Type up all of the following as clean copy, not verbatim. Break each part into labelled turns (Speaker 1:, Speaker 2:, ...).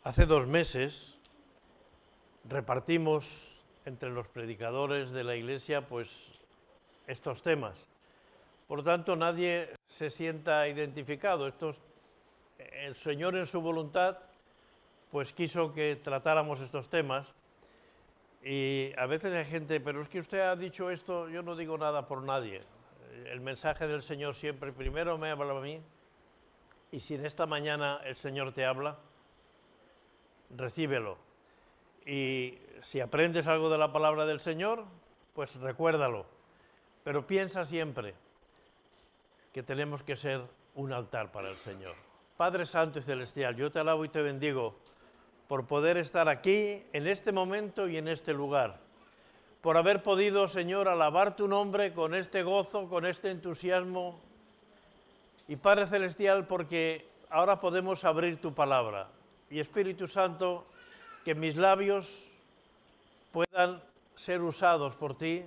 Speaker 1: Hace 2 meses repartimos entre los predicadores de la Iglesia pues estos temas. Por lo tanto, nadie se sienta identificado. El Señor en su voluntad pues quiso que tratáramos estos temas. Y a veces hay gente, pero es que usted ha dicho esto, yo no digo nada por nadie. El mensaje del Señor siempre primero me habla a mí. Y si en esta mañana el Señor te habla, recíbelo. Y si aprendes algo de la palabra del Señor, pues recuérdalo. Pero piensa siempre que tenemos que ser un altar para el Señor. Padre Santo y Celestial, yo te alabo y te bendigo por poder estar aquí, en este momento y en este lugar. Por haber podido, Señor, alabar tu nombre con este gozo, con este entusiasmo. Y Padre Celestial, porque ahora podemos abrir tu palabra. Y Espíritu Santo, que mis labios puedan ser usados por ti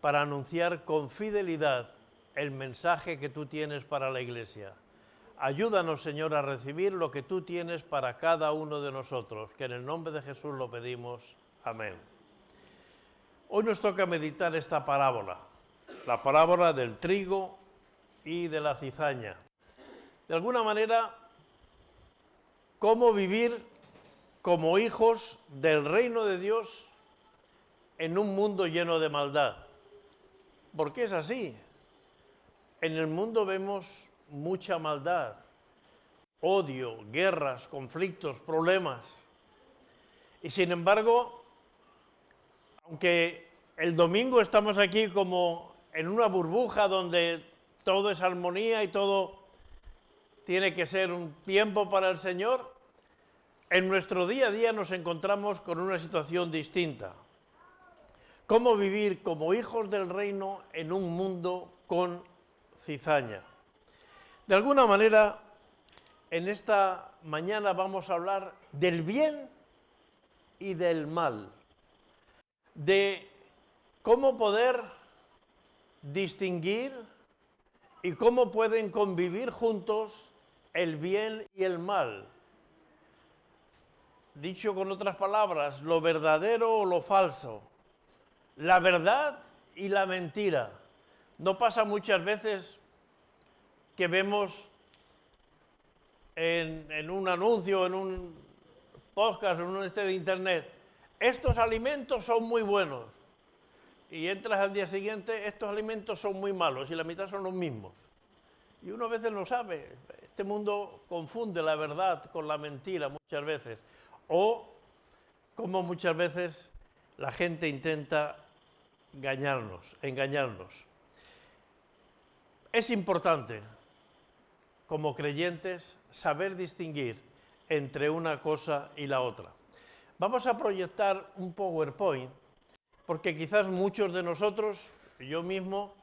Speaker 1: para anunciar con fidelidad el mensaje que tú tienes para la Iglesia. Ayúdanos, Señor, a recibir lo que tú tienes para cada uno de nosotros, que en el nombre de Jesús lo pedimos. Amén. Hoy nos toca meditar esta parábola, la parábola del trigo y de la cizaña. De alguna manera, cómo vivir como hijos del reino de Dios en un mundo lleno de maldad. Porque es así. En el mundo vemos mucha maldad, odio, guerras, conflictos, problemas. Y sin embargo, aunque el domingo estamos aquí como en una burbuja donde todo es armonía y todo tiene que ser un tiempo para el Señor, en nuestro día a día nos encontramos con una situación distinta. ¿Cómo vivir como hijos del reino en un mundo con cizaña? De alguna manera, en esta mañana vamos a hablar del bien y del mal, de cómo poder distinguir y cómo pueden convivir juntos el bien y el mal. Dicho con otras palabras, lo verdadero o lo falso, la verdad y la mentira. No pasa muchas veces que vemos en un anuncio, en un podcast, en un de internet, estos alimentos son muy buenos. Y entras al día siguiente, estos alimentos son muy malos y la mitad son los mismos. Y uno a veces no sabe. Este mundo confunde la verdad con la mentira muchas veces. O como muchas veces la gente intenta engañarnos. Es importante, como creyentes, saber distinguir entre una cosa y la otra. Vamos a proyectar un PowerPoint, porque quizás muchos de nosotros, yo mismo,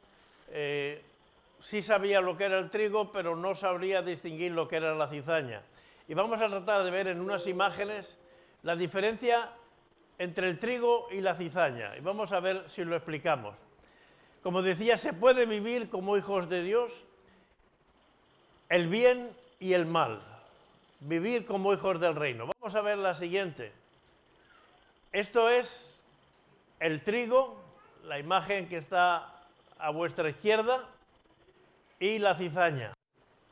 Speaker 1: sí sabía lo que era el trigo, pero no sabría distinguir lo que era la cizaña. Y vamos a tratar de ver en unas imágenes la diferencia entre el trigo y la cizaña. Y vamos a ver si lo explicamos. Como decía, se puede vivir como hijos de Dios el bien y el mal. Vivir como hijos del reino. Vamos a ver la siguiente. Esto es el trigo, la imagen que está a vuestra izquierda, y la cizaña.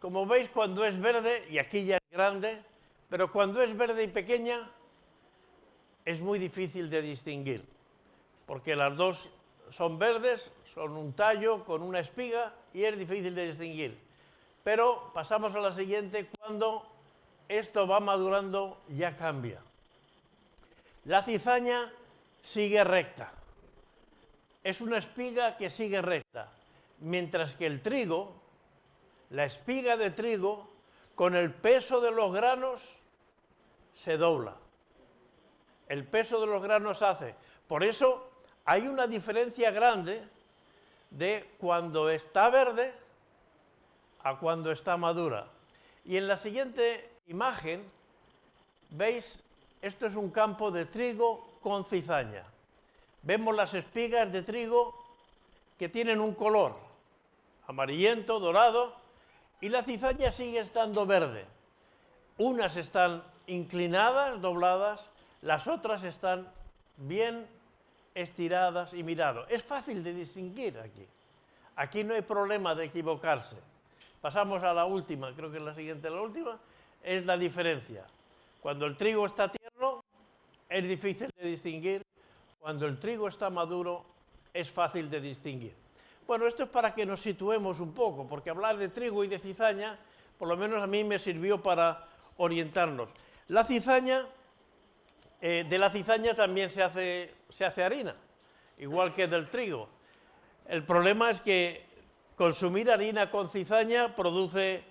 Speaker 1: Como veis, cuando es verde, y aquí ya es grande, pero cuando es verde y pequeña, es muy difícil de distinguir, porque las dos son verdes, son un tallo con una espiga, y es difícil de distinguir. Pero pasamos a la siguiente, cuando esto va madurando, ya cambia. La cizaña sigue recta. Es una espiga que sigue recta, mientras que el trigo, la espiga de trigo, con el peso de los granos, se dobla. El peso de los granos hace. Por eso hay una diferencia grande de cuando está verde a cuando está madura. Y en la siguiente imagen, veis, esto es un campo de trigo con cizaña. Vemos las espigas de trigo que tienen un color amarillento, dorado, y la cizaña sigue estando verde. Unas están inclinadas, dobladas, las otras están bien estiradas y mirado. Es fácil de distinguir aquí. Aquí no hay problema de equivocarse. Pasamos a la última, creo que es la siguiente, la última, es la diferencia. Cuando el trigo está tierno, es difícil de distinguir. Cuando el trigo está maduro, es fácil de distinguir. Bueno, esto es para que nos situemos un poco, porque hablar de trigo y de cizaña, por lo menos a mí me sirvió para orientarnos. La cizaña, de la cizaña también se hace harina, igual que del trigo. El problema es que consumir harina con cizaña produce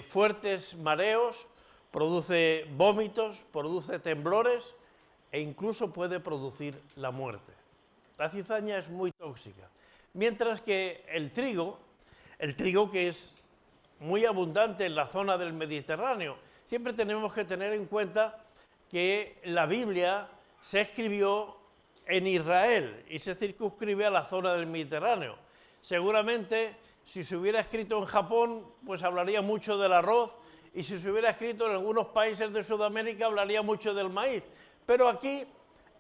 Speaker 1: fuertes mareos, produce vómitos, produce temblores e incluso puede producir la muerte. La cizaña es muy tóxica. Mientras que el trigo que es muy abundante en la zona del Mediterráneo, siempre tenemos que tener en cuenta que la Biblia se escribió en Israel y se circunscribe a la zona del Mediterráneo. Seguramente, si se hubiera escrito en Japón, pues hablaría mucho del arroz, y si se hubiera escrito en algunos países de Sudamérica, hablaría mucho del maíz. Pero aquí,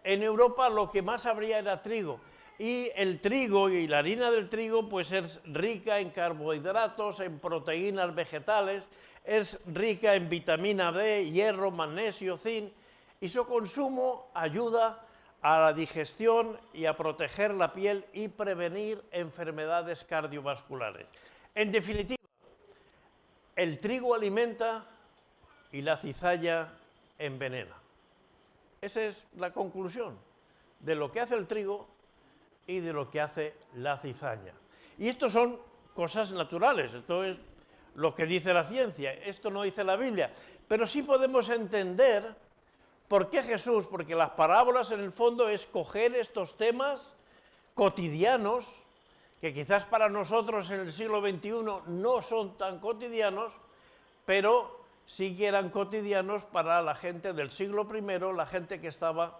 Speaker 1: en Europa, lo que más habría era trigo. Y el trigo y la harina del trigo pues es rica en carbohidratos, en proteínas vegetales, es rica en vitamina B, hierro, magnesio, zinc, y su consumo ayuda a la digestión y a proteger la piel y prevenir enfermedades cardiovasculares. En definitiva, el trigo alimenta y la cizalla envenena. Esa es la conclusión de lo que hace el trigo y de lo que hace la cizaña. Y esto son cosas naturales, esto es lo que dice la ciencia, esto no dice la Biblia, pero sí podemos entender por qué Jesús, porque las parábolas en el fondo es coger estos temas cotidianos, que quizás para nosotros en el siglo XXI no son tan cotidianos, pero sí que eran cotidianos para la gente del siglo I, la gente que estaba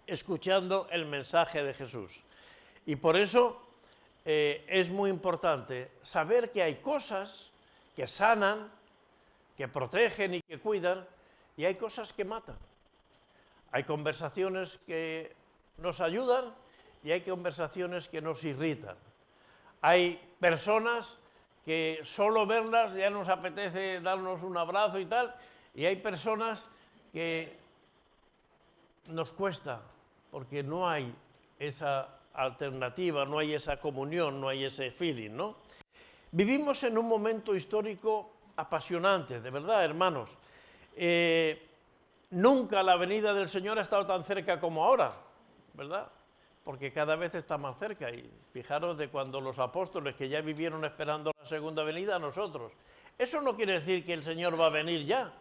Speaker 1: escuchando el mensaje de Jesús. Y por eso es muy importante saber que hay cosas que sanan, que protegen y que cuidan, y hay cosas que matan. Hay conversaciones que nos ayudan y hay conversaciones que nos irritan. Hay personas que solo verlas ya nos apetece darnos un abrazo y tal, y hay personas que nos cuesta porque no hay esa alternativa, no hay esa comunión, no hay ese feeling, ¿no? Vivimos en un momento histórico apasionante, de verdad, hermanos. Nunca la venida del Señor ha estado tan cerca como ahora, ¿verdad? Porque cada vez está más cerca. Y fijaros de cuando los apóstoles que ya vivieron esperando la segunda venida a nosotros. Eso no quiere decir que el Señor va a venir ya,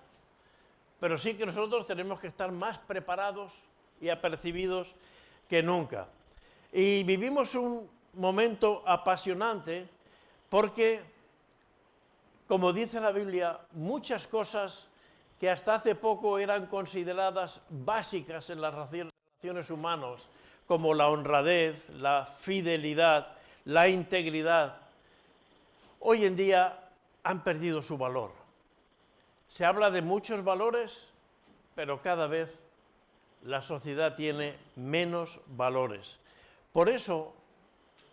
Speaker 1: pero sí que nosotros tenemos que estar más preparados y apercibidos que nunca. Y vivimos un momento apasionante porque, como dice la Biblia, muchas cosas que hasta hace poco eran consideradas básicas en las relaciones humanas, como la honradez, la fidelidad, la integridad, hoy en día han perdido su valor. Se habla de muchos valores, pero cada vez la sociedad tiene menos valores. Por eso,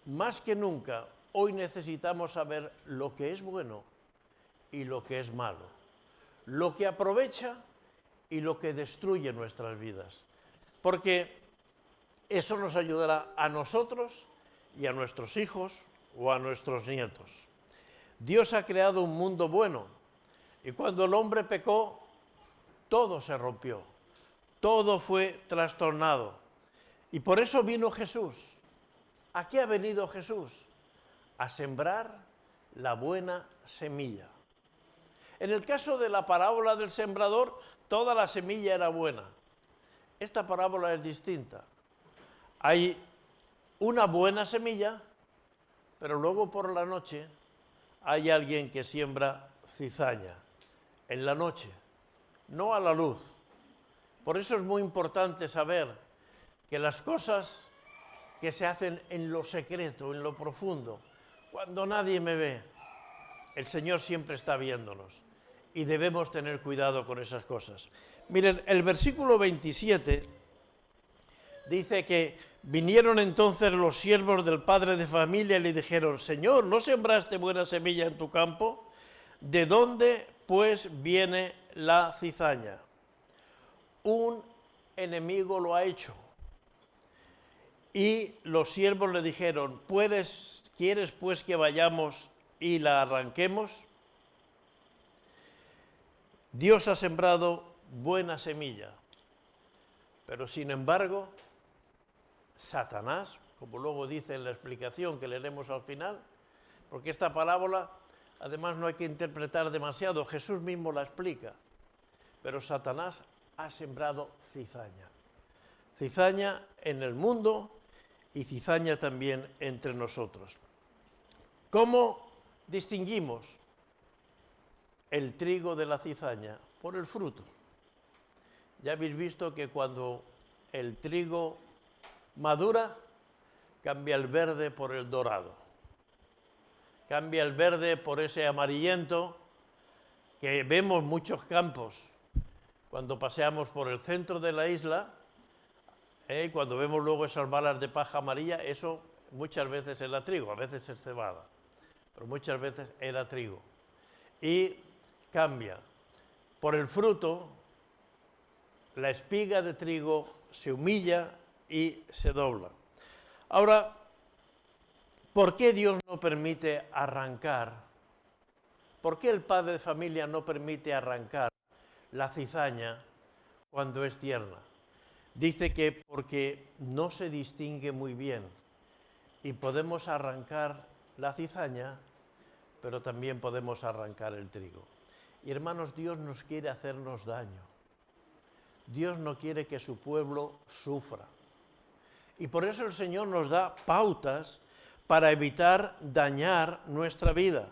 Speaker 1: más que nunca, hoy necesitamos saber lo que es bueno y lo que es malo, lo que aprovecha y lo que destruye nuestras vidas, porque eso nos ayudará a nosotros y a nuestros hijos o a nuestros nietos. Dios ha creado un mundo bueno y cuando el hombre pecó, todo se rompió, todo fue trastornado. Y por eso vino Jesús. ¿A qué ha venido Jesús? A sembrar la buena semilla. En el caso de la parábola del sembrador, toda la semilla era buena. Esta parábola es distinta. Hay una buena semilla, pero luego por la noche hay alguien que siembra cizaña. En la noche, no a la luz. Por eso es muy importante saber que las cosas que se hacen en lo secreto, en lo profundo, cuando nadie me ve, el Señor siempre está viéndonos. y debemos tener cuidado con esas cosas. Miren, el versículo 27 dice que vinieron entonces los siervos del padre de familia y le dijeron: Señor, ¿no sembraste buena semilla en tu campo? ¿De dónde pues viene la cizaña? Un enemigo lo ha hecho. Y los siervos le dijeron: ¿quieres pues que vayamos y la arranquemos? Dios ha sembrado buena semilla, pero sin embargo, Satanás, como luego dice en la explicación que leeremos al final, porque esta parábola además no hay que interpretar demasiado, Jesús mismo la explica, pero Satanás ha sembrado cizaña. Cizaña en el mundo y cizaña también entre nosotros. ¿Cómo distinguimos el trigo de la cizaña? Por el fruto. Ya habéis visto que cuando el trigo madura, cambia el verde por el dorado. Cambia el verde por ese amarillento que vemos muchos campos cuando paseamos por el centro de la isla, cuando vemos luego esas balas de paja amarilla, eso muchas veces era trigo, a veces es cebada, pero muchas veces era trigo. Y cambia. Por el fruto, la espiga de trigo se humilla y se dobla. Ahora, ¿por qué Dios no permite arrancar? ¿Por qué el padre de familia no permite arrancar la cizaña cuando es tierna? Dice que porque no se distingue muy bien y podemos arrancar la cizaña, pero también podemos arrancar el trigo. Y hermanos, Dios nos quiere hacernos daño. Dios no quiere que su pueblo sufra. Y por eso el Señor nos da pautas para evitar dañar nuestra vida.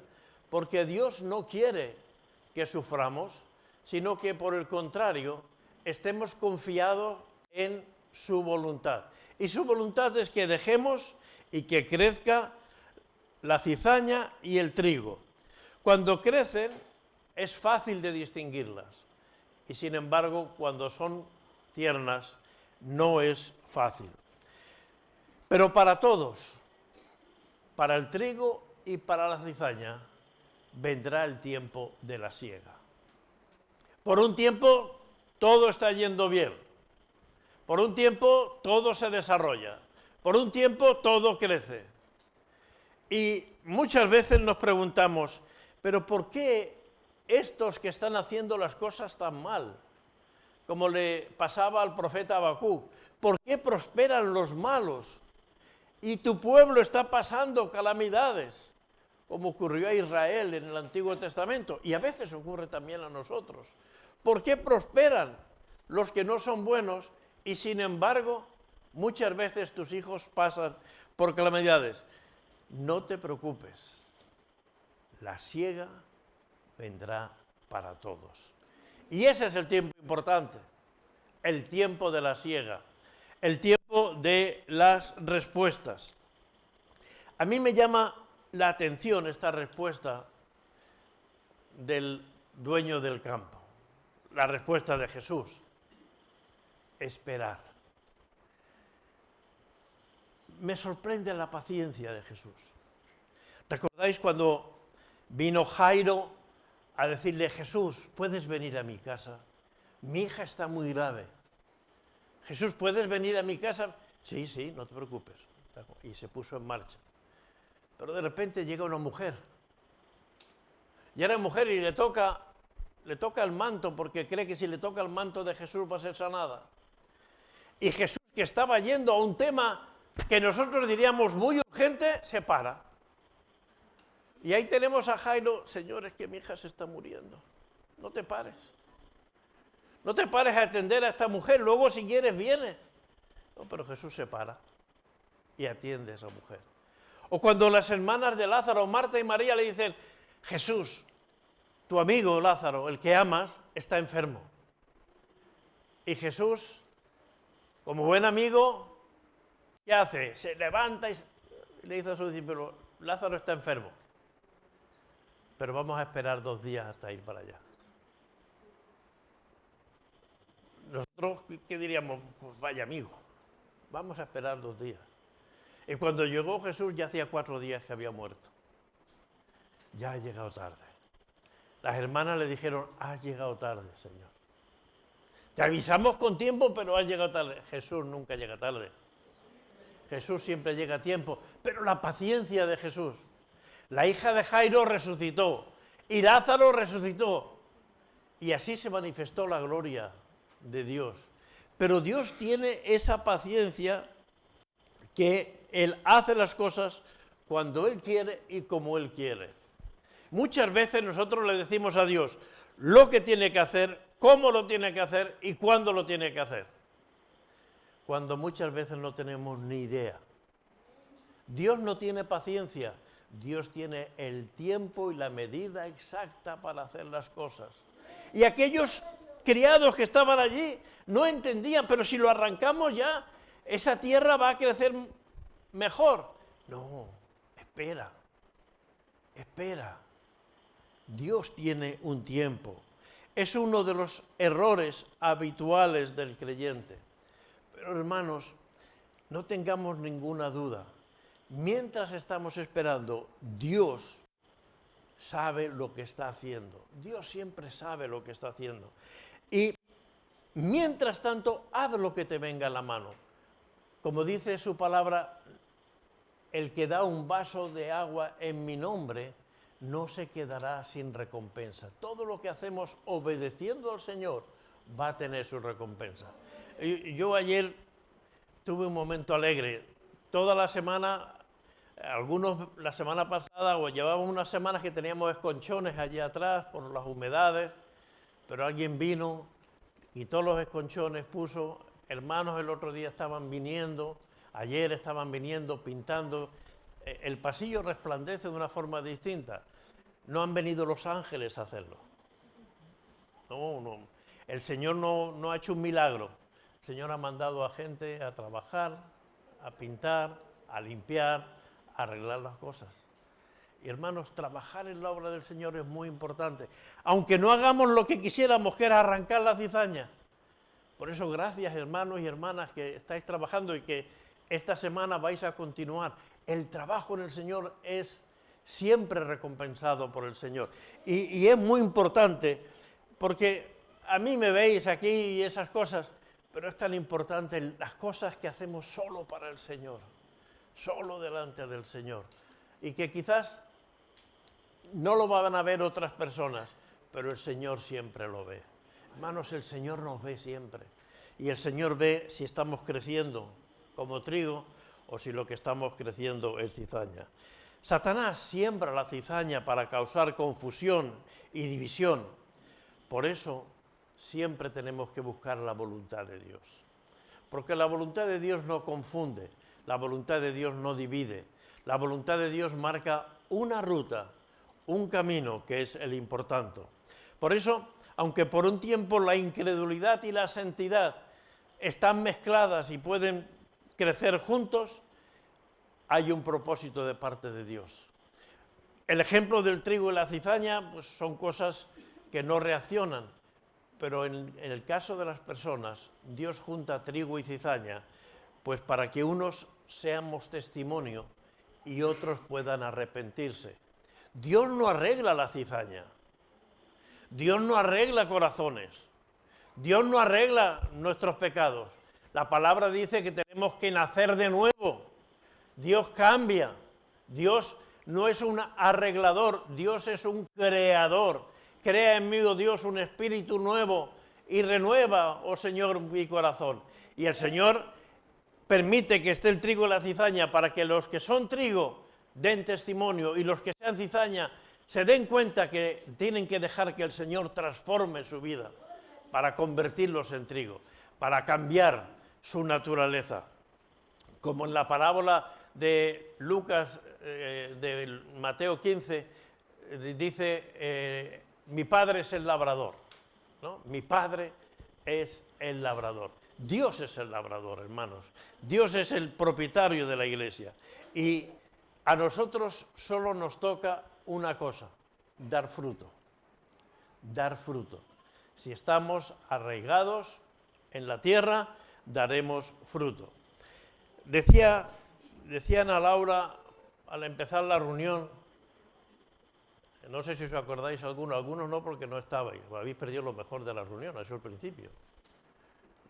Speaker 1: Porque Dios no quiere que suframos, sino que por el contrario, estemos confiados en su voluntad. Y su voluntad es que dejemos y que crezca la cizaña y el trigo. Cuando crecen es fácil de distinguirlas y sin embargo cuando son tiernas no es fácil. Pero para todos, para el trigo y para la cizaña, vendrá el tiempo de la siega. Por un tiempo todo está yendo bien, por un tiempo todo se desarrolla, por un tiempo todo crece. Y muchas veces nos preguntamos, ¿pero por qué estos que están haciendo las cosas tan mal? Como le pasaba al profeta Habacuc, ¿por qué prosperan los malos? Y tu pueblo está pasando calamidades, como ocurrió a Israel en el Antiguo Testamento, y a veces ocurre también a nosotros. ¿Por qué prosperan los que no son buenos y sin embargo muchas veces tus hijos pasan por calamidades? No te preocupes, la siega vendrá para todos. Y ese es el tiempo importante, el tiempo de la siega, el tiempo de las respuestas. A mí me llama la atención esta respuesta del dueño del campo, la respuesta de Jesús: esperar. Me sorprende la paciencia de Jesús. ¿Recordáis cuando vino Jairo a decirle: Jesús, ¿puedes venir a mi casa? Mi hija está muy grave. Jesús, ¿puedes venir a mi casa? Sí, sí, no te preocupes. Y se puso en marcha. Pero de repente llega una mujer. Y era mujer y le toca el manto, porque cree que si le toca el manto de Jesús va a ser sanada. Y Jesús, que estaba yendo a un tema que nosotros diríamos muy urgente, se para. Y ahí tenemos a Jairo: Señor, es que mi hija se está muriendo. No te pares. No te pares a atender a esta mujer, luego si quieres vienes. No, pero Jesús se para y atiende a esa mujer. O cuando las hermanas de Lázaro, Marta y María, le dicen: Jesús, tu amigo Lázaro, el que amas, está enfermo. Y Jesús, como buen amigo, ¿qué hace? Se levanta y le dice a su discípulo: Lázaro está enfermo, pero vamos a esperar 2 días hasta ir para allá. nosotros, ¿qué diríamos? Pues vaya amigo, vamos a esperar 2 días. Y cuando llegó Jesús ya hacía 4 días que había muerto. Ya ha llegado tarde. Las hermanas le dijeron, has llegado tarde, Señor. Te avisamos con tiempo, pero has llegado tarde. Jesús nunca llega tarde. Jesús siempre llega a tiempo. Pero la paciencia de Jesús. La hija de Jairo resucitó y Lázaro resucitó. Y así se manifestó la gloria de Dios. Pero Dios tiene esa paciencia que Él hace las cosas cuando Él quiere y como Él quiere. Muchas veces nosotros le decimos a Dios lo que tiene que hacer, cómo lo tiene que hacer y cuándo lo tiene que hacer. Cuando muchas veces no tenemos ni idea. Dios no tiene paciencia, Dios tiene el tiempo y la medida exacta para hacer las cosas. Y aquellos criados que estaban allí no entendían, pero si lo arrancamos ya, esa tierra va a crecer mejor. No, espera. Dios tiene un tiempo. Es uno de los errores habituales del creyente. Pero hermanos, no tengamos ninguna duda. Mientras estamos esperando, Dios sabe lo que está haciendo. Dios siempre sabe lo que está haciendo. Y mientras tanto, haz lo que te venga a la mano. Como dice su palabra, el que da un vaso de agua en mi nombre no se quedará sin recompensa. Todo lo que hacemos obedeciendo al Señor va a tener su recompensa. Yo ayer tuve un momento alegre. Toda la semana, algunos la semana pasada, o llevábamos unas semanas que teníamos esconchones allí atrás por las humedades, pero alguien vino, quitó los esconchones, puso, hermanos el otro día estaban viniendo, ayer estaban viniendo, pintando. El pasillo resplandece de una forma distinta. No han venido los ángeles a hacerlo. No. El Señor no ha hecho un milagro. El Señor ha mandado a gente a trabajar, a pintar, a limpiar, a arreglar las cosas. Y hermanos, trabajar en la obra del Señor es muy importante. Aunque no hagamos lo que quisiéramos, que era arrancar la cizaña. Por eso, gracias hermanos y hermanas que estáis trabajando y que esta semana vais a continuar. El trabajo en el Señor es siempre recompensado por el Señor. Y es muy importante, porque a mí me veis aquí y esas cosas, pero es tan importante las cosas que hacemos solo para el Señor, solo delante del Señor. Y que quizás no lo van a ver otras personas, pero el Señor siempre lo ve. Hermanos, el Señor nos ve siempre. Y el Señor ve si estamos creciendo como trigo o si lo que estamos creciendo es cizaña. Satanás siembra la cizaña para causar confusión y división. Por eso siempre tenemos que buscar la voluntad de Dios. Porque la voluntad de Dios no confunde, la voluntad de Dios no divide. La voluntad de Dios marca una ruta, un camino que es el importante. Por eso, aunque por un tiempo la incredulidad y la santidad están mezcladas y pueden crecer juntos, hay un propósito de parte de Dios. El ejemplo del trigo y la cizaña pues son cosas que no reaccionan, pero en el caso de las personas, Dios junta trigo y cizaña, pues para que unos seamos testimonio y otros puedan arrepentirse. Dios no arregla la cizaña, Dios no arregla corazones, Dios no arregla nuestros pecados. La palabra dice que tenemos que nacer de nuevo. Dios cambia. Dios no es un arreglador, Dios es un creador. Crea en mí, oh Dios, un espíritu nuevo y renueva, oh Señor, mi corazón. Y el Señor permite que esté el trigo y la cizaña para que los que son trigo den testimonio y los que sean cizaña se den cuenta que tienen que dejar que el Señor transforme su vida para convertirlos en trigo, para cambiar su naturaleza. Como en la parábola de Lucas, de Mateo 15, dice, mi padre es el labrador, ¿no? Mi padre es el labrador. Dios es el labrador, hermanos. Dios es el propietario de la iglesia. Y a nosotros solo nos toca una cosa, dar fruto. Dar fruto. Si estamos arraigados en la tierra daremos fruto. Decía Ana Laura al empezar la reunión, no sé si os acordáis algunos no porque no estabais, habéis perdido lo mejor de la reunión, eso es el principio.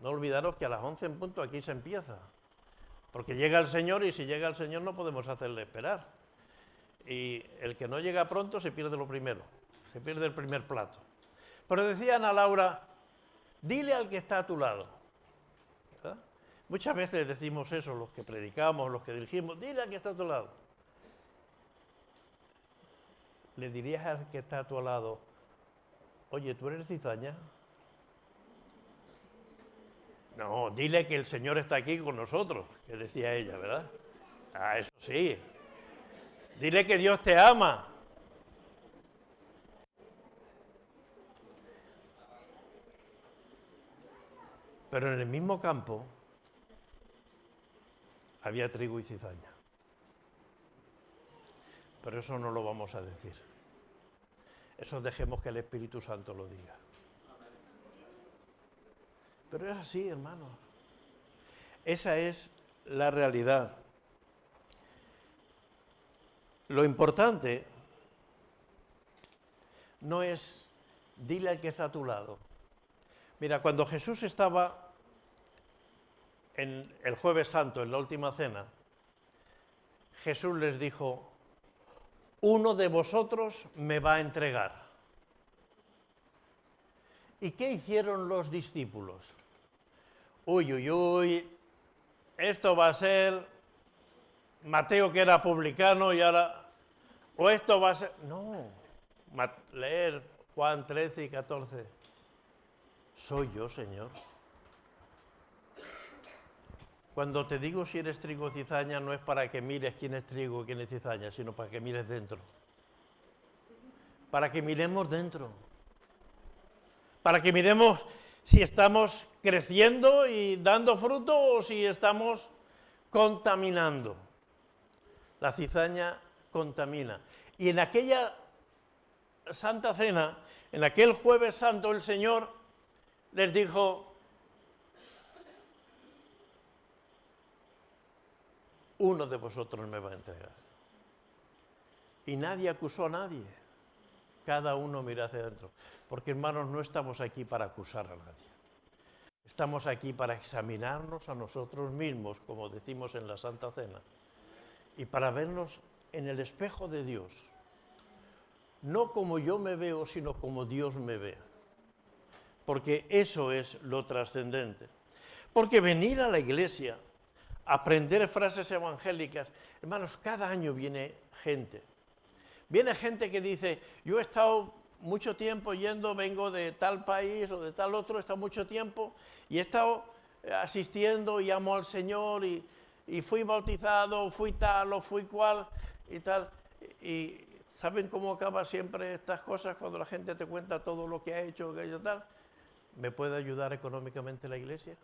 Speaker 1: No olvidaros que a las 11 en punto aquí se empieza, porque llega el Señor y si llega el Señor no podemos hacerle esperar. Y el que no llega pronto se pierde lo primero, se pierde el primer plato. Pero decía Ana Laura, dile al que está a tu lado. ¿Verdad? Muchas veces decimos eso, los que predicamos, los que dirigimos, dile al que está a tu lado. ¿Le dirías al que está a tu lado, oye, ¿tú eres cizaña? No, dile que el Señor está aquí con nosotros, que decía ella, ¿verdad? Ah, eso sí. Dile que Dios te ama. Pero en el mismo campo había trigo y cizaña. Pero eso no lo vamos a decir. Eso dejemos que el Espíritu Santo lo diga. Pero es así, hermanos. Esa es la realidad. Lo importante no es dile al que está a tu lado. Mira, cuando Jesús estaba en el Jueves Santo, en la última cena, Jesús les dijo, uno de vosotros me va a entregar. ¿Y qué hicieron los discípulos? Uy, uy, uy, esto va a ser Mateo que era publicano y ahora, o esto va a ser, no, leer Juan 13 y 14, soy yo, Señor. Cuando te digo si eres trigo o cizaña, no es para que mires quién es trigo y quién es cizaña, sino para que mires dentro. Para que miremos dentro. Para que miremos si estamos creciendo y dando fruto o si estamos contaminando. La cizaña contamina. Y en aquella Santa Cena, en aquel Jueves Santo, el Señor les dijo, uno de vosotros me va a entregar. Y nadie acusó a nadie. Cada uno mira hacia adentro. Porque, hermanos, no estamos aquí para acusar a nadie. Estamos aquí para examinarnos a nosotros mismos, como decimos en la Santa Cena, y para vernos en el espejo de Dios. No como yo me veo, sino como Dios me ve. Porque eso es lo trascendente. Porque venir a la iglesia, aprender frases evangélicas, hermanos, cada año viene gente. Viene gente que dice, yo he estado mucho tiempo yendo, vengo de tal país o de tal otro, he estado mucho tiempo y he estado asistiendo y amo al Señor y fui bautizado, fui tal o fui cual y tal. Y ¿saben cómo acaba siempre estas cosas cuando la gente te cuenta todo lo que ha hecho, que ha hecho tal? ¿Me puede ayudar económicamente la iglesia?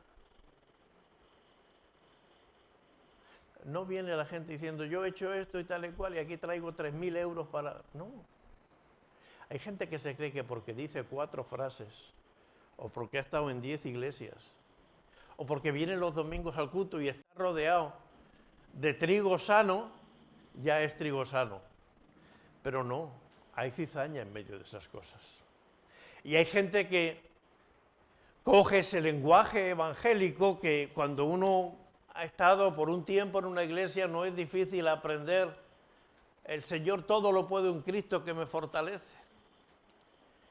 Speaker 1: No viene la gente diciendo, yo he hecho esto y tal y cual, y aquí traigo 3.000 euros para... No. Hay gente que se cree que porque dice 4 frases, o porque ha estado en 10 iglesias, o porque viene los domingos al culto y está rodeado de trigo sano, ya es trigo sano. Pero no, hay cizaña en medio de esas cosas. Y hay gente que coge ese lenguaje evangélico que cuando uno ha estado por un tiempo en una iglesia no es difícil aprender. El Señor todo lo puede en Cristo que me fortalece.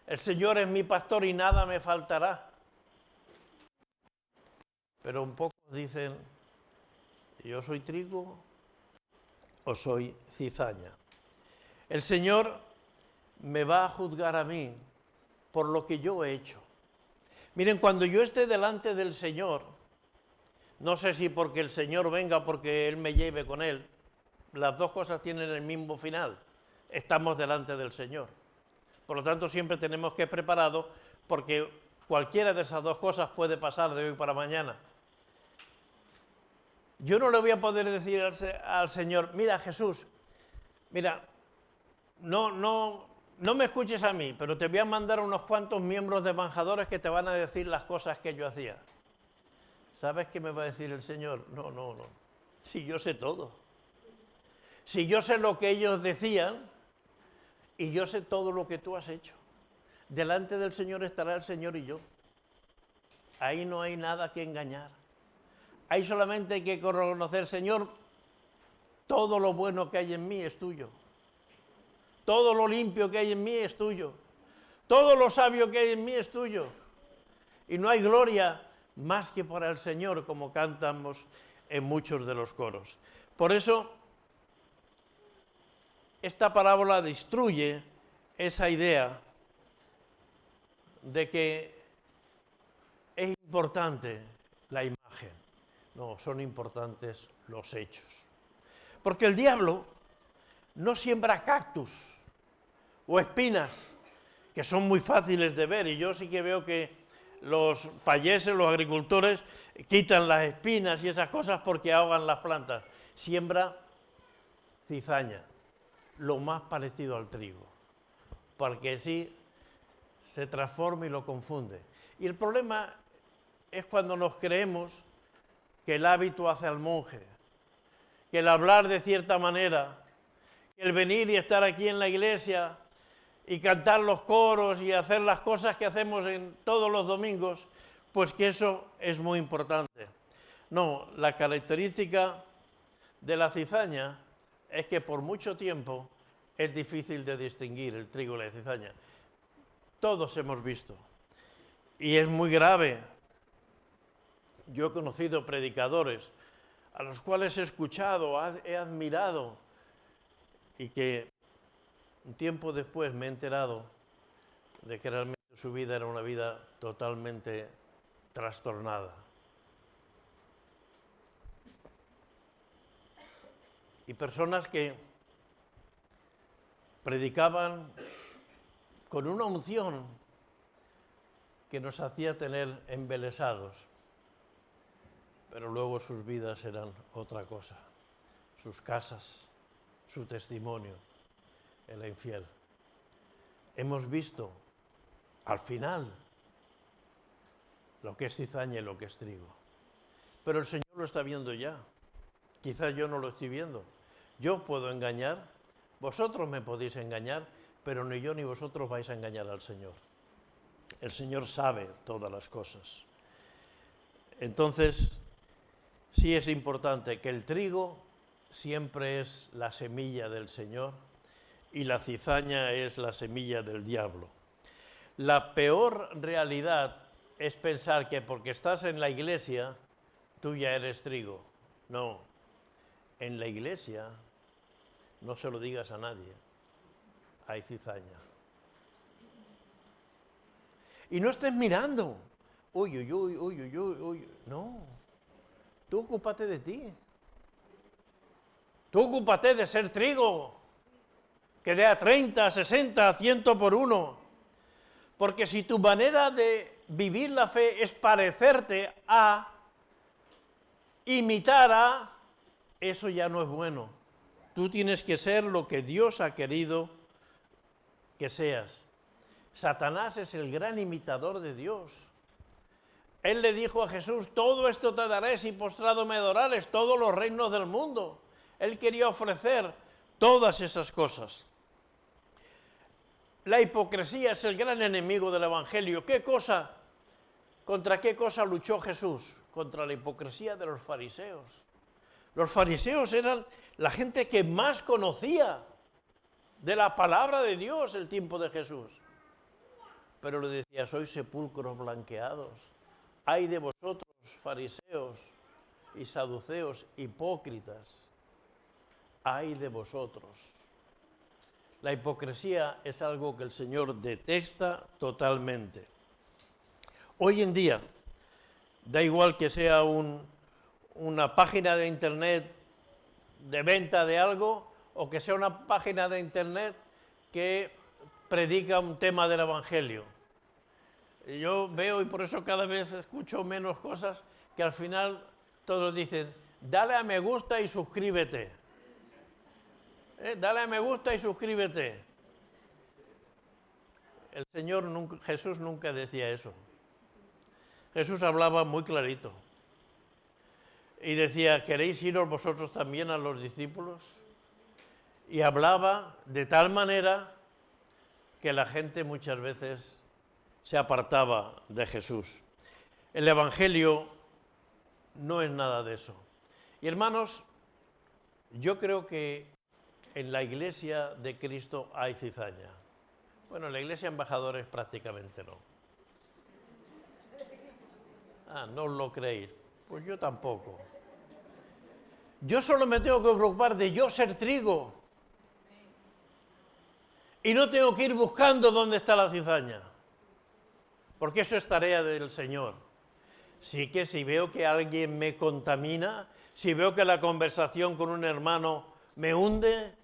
Speaker 1: El Señor es mi pastor y nada me faltará. Pero un poco dicen, yo soy trigo o soy cizaña. El Señor me va a juzgar a mí por lo que yo he hecho. Miren, cuando yo esté delante del Señor, no sé si porque el Señor venga o porque Él me lleve con Él, las dos cosas tienen el mismo final. Estamos delante del Señor. Por lo tanto, siempre tenemos que ir preparados porque cualquiera de esas dos cosas puede pasar de hoy para mañana. Yo no le voy a poder decir al Señor, mira Jesús, mira, no me escuches a mí, pero te voy a mandar unos cuantos miembros de embajadores que te van a decir las cosas que yo hacía. ¿Sabes qué me va a decir el Señor? No, no, no. Si yo sé todo. Si yo sé lo que ellos decían y yo sé todo lo que tú has hecho. Delante del Señor estará el Señor y yo. Ahí no hay nada que engañar. Ahí solamente hay que reconocer, Señor, todo lo bueno que hay en mí es tuyo. Todo lo limpio que hay en mí es tuyo. Todo lo sabio que hay en mí es tuyo. Y no hay gloria más que para el Señor, como cantamos en muchos de los coros. Por eso, esta parábola destruye esa idea de que es importante la imagen. No, son importantes los hechos. Porque el diablo no siembra cactus o espinas, que son muy fáciles de ver, y yo sí que veo que los payeses, los agricultores, quitan las espinas y esas cosas porque ahogan las plantas. Siembra cizaña, lo más parecido al trigo, porque así se transforma y lo confunde. Y el problema es cuando nos creemos que el hábito hace al monje, que el hablar de cierta manera, que el venir y estar aquí en la iglesia y cantar los coros y hacer las cosas que hacemos en todos los domingos, pues que eso es muy importante. No, la característica de la cizaña es que por mucho tiempo es difícil de distinguir el trigo y la cizaña. Todos hemos visto. Y es muy grave. Yo he conocido predicadores a los cuales he escuchado, he admirado, y que un tiempo después me he enterado de que realmente su vida era una vida totalmente trastornada. Y personas que predicaban con una unción que nos hacía tener embelesados, pero luego sus vidas eran otra cosa, sus casas, su testimonio, el infiel. Hemos visto al final lo que es cizaña y lo que es trigo, pero el Señor lo está viendo ya. Quizás yo no lo estoy viendo. Yo puedo engañar, vosotros me podéis engañar, pero ni yo ni vosotros vais a engañar al Señor. El Señor sabe todas las cosas. Entonces, sí es importante que el trigo siempre es la semilla del Señor y la cizaña es la semilla del diablo. La peor realidad es pensar que porque estás en la iglesia, tú ya eres trigo. No, en la iglesia, no se lo digas a nadie, hay cizaña. Y no estés mirando, uy, uy, uy, uy, uy, uy, uy. No, tú ocúpate de ti. Tú ocúpate de ser trigo, que dé a 30, 60, a 100 por uno. Porque si tu manera de vivir la fe es parecerte a, imitar a, eso ya no es bueno. Tú tienes que ser lo que Dios ha querido que seas. Satanás es el gran imitador de Dios. Él le dijo a Jesús, todo esto te daré si postrado me adorares, todos los reinos del mundo. Él quería ofrecer todas esas cosas. La hipocresía es el gran enemigo del Evangelio. ¿Contra qué cosa luchó Jesús? Contra la hipocresía de los fariseos. Los fariseos eran la gente que más conocía de la palabra de Dios el tiempo de Jesús. Pero le decía, sois sepulcros blanqueados. Ay de vosotros, fariseos y saduceos, hipócritas. Ay de vosotros. La hipocresía es algo que el Señor detesta totalmente. Hoy en día, da igual que sea una página de internet de venta de algo o que sea una página de internet que predica un tema del Evangelio. Yo veo, y por eso cada vez escucho menos cosas, que al final todos dicen, dale a me gusta y suscríbete. Dale a me gusta y suscríbete. El Señor, Jesús nunca decía eso. Jesús hablaba muy clarito. y decía, ¿queréis iros vosotros también a los discípulos? Y hablaba de tal manera que la gente muchas veces se apartaba de Jesús. El Evangelio no es nada de eso. Y hermanos, yo creo que en la iglesia de Cristo hay cizaña. Bueno, en la iglesia de embajadores prácticamente no. Ah, no os lo creéis. Pues yo tampoco. Yo solo me tengo que preocupar de yo ser trigo. Y no tengo que ir buscando dónde está la cizaña. Porque eso es tarea del Señor. Sí que si veo que alguien me contamina, si veo que la conversación con un hermano me hunde,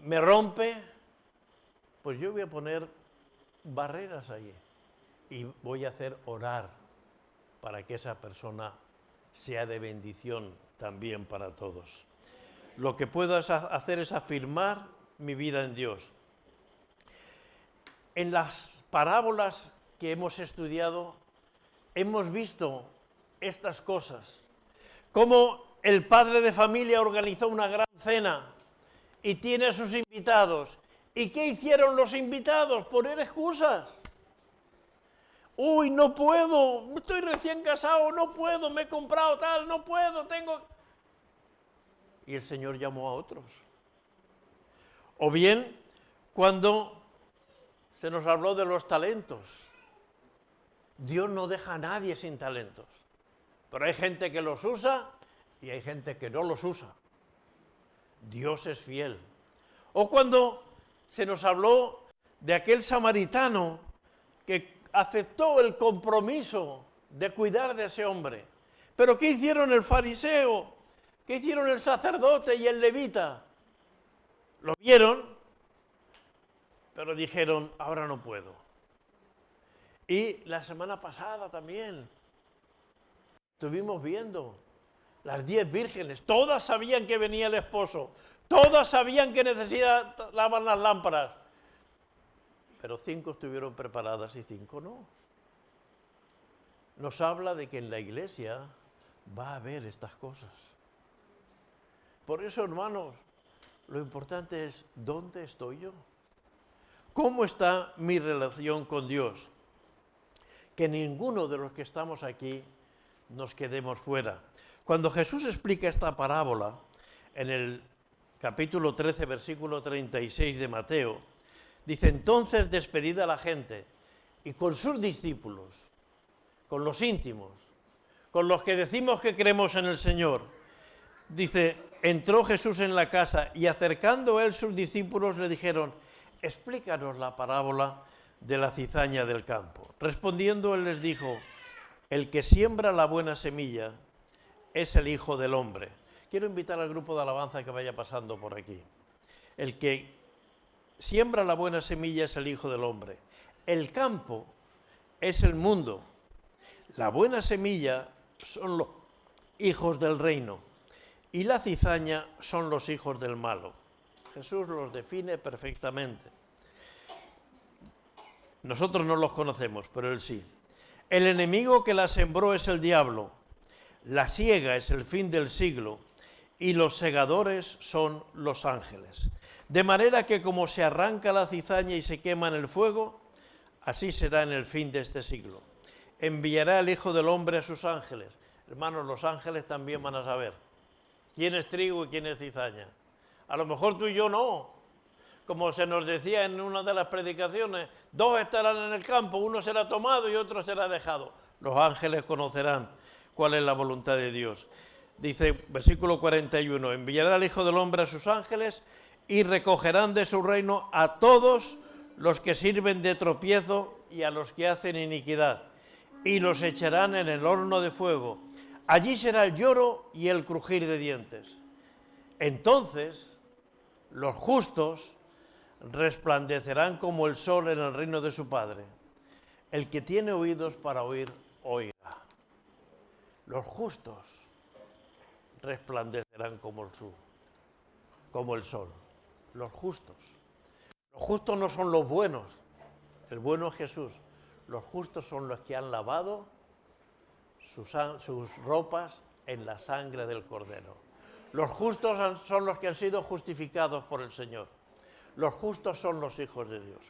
Speaker 1: me rompe, pues yo voy a poner barreras allí. Y voy a hacer orar para que esa persona sea de bendición también para todos. Lo que puedo hacer es afirmar mi vida en Dios. En las parábolas que hemos estudiado, hemos visto estas cosas. Cómo el padre de familia organizó una gran cena y tiene a sus invitados. ¿Y qué hicieron los invitados? Poner excusas. Uy, no puedo, estoy recién casado, no puedo, me he comprado tal, no puedo, tengo... Y el Señor llamó a otros. O bien, cuando se nos habló de los talentos. Dios no deja a nadie sin talentos. Pero hay gente que los usa y hay gente que no los usa. Dios es fiel. O cuando se nos habló de aquel samaritano que aceptó el compromiso de cuidar de ese hombre. Pero ¿qué hicieron el fariseo? ¿Qué hicieron el sacerdote y el levita? Lo vieron, pero dijeron, ahora no puedo. Y la semana pasada también estuvimos viendo las 10 vírgenes. Todas sabían que venía el esposo. Todas sabían que necesitaban las lámparas. Pero 5 estuvieron preparadas y 5 no. Nos habla de que en la iglesia va a haber estas cosas. Por eso, hermanos, lo importante es, ¿dónde estoy yo? ¿Cómo está mi relación con Dios? Que ninguno de los que estamos aquí nos quedemos fuera. Cuando Jesús explica esta parábola, en el capítulo 13, versículo 36 de Mateo, dice, entonces despedida la gente, y con sus discípulos, con los íntimos, con los que decimos que creemos en el Señor, dice, entró Jesús en la casa, y acercando él sus discípulos le dijeron, explícanos la parábola de la cizaña del campo. Respondiendo él les dijo, el que siembra la buena semilla es el Hijo del Hombre. Quiero invitar al grupo de alabanza que vaya pasando por aquí. El que siembra la buena semilla es el Hijo del Hombre. El campo es el mundo. La buena semilla son los hijos del reino y la cizaña son los hijos del malo. Jesús los define perfectamente. Nosotros no los conocemos, pero él sí. El enemigo que la sembró es el diablo. La siega es el fin del siglo y los segadores son los ángeles. De manera que como se arranca la cizaña y se quema en el fuego, así será en el fin de este siglo. Enviará el Hijo del Hombre a sus ángeles. Hermanos, los ángeles también van a saber quién es trigo y quién es cizaña. A lo mejor tú y yo no. Como se nos decía en una de las predicaciones, 2 estarán en el campo, uno será tomado y otro será dejado. Los ángeles conocerán cuál es la voluntad de Dios. Dice, versículo 41, enviará el Hijo del Hombre a sus ángeles y recogerán de su reino a todos los que sirven de tropiezo y a los que hacen iniquidad, y los echarán en el horno de fuego. Allí será el lloro y el crujir de dientes. Entonces, los justos resplandecerán como el sol en el reino de su Padre. El que tiene oídos para oír, oiga. Los justos resplandecerán como el sol. Los justos. Los justos no son los buenos. El bueno es Jesús. Los justos son los que han lavado sus ropas en la sangre del Cordero. Los justos son los que han sido justificados por el Señor. Los justos son los hijos de Dios.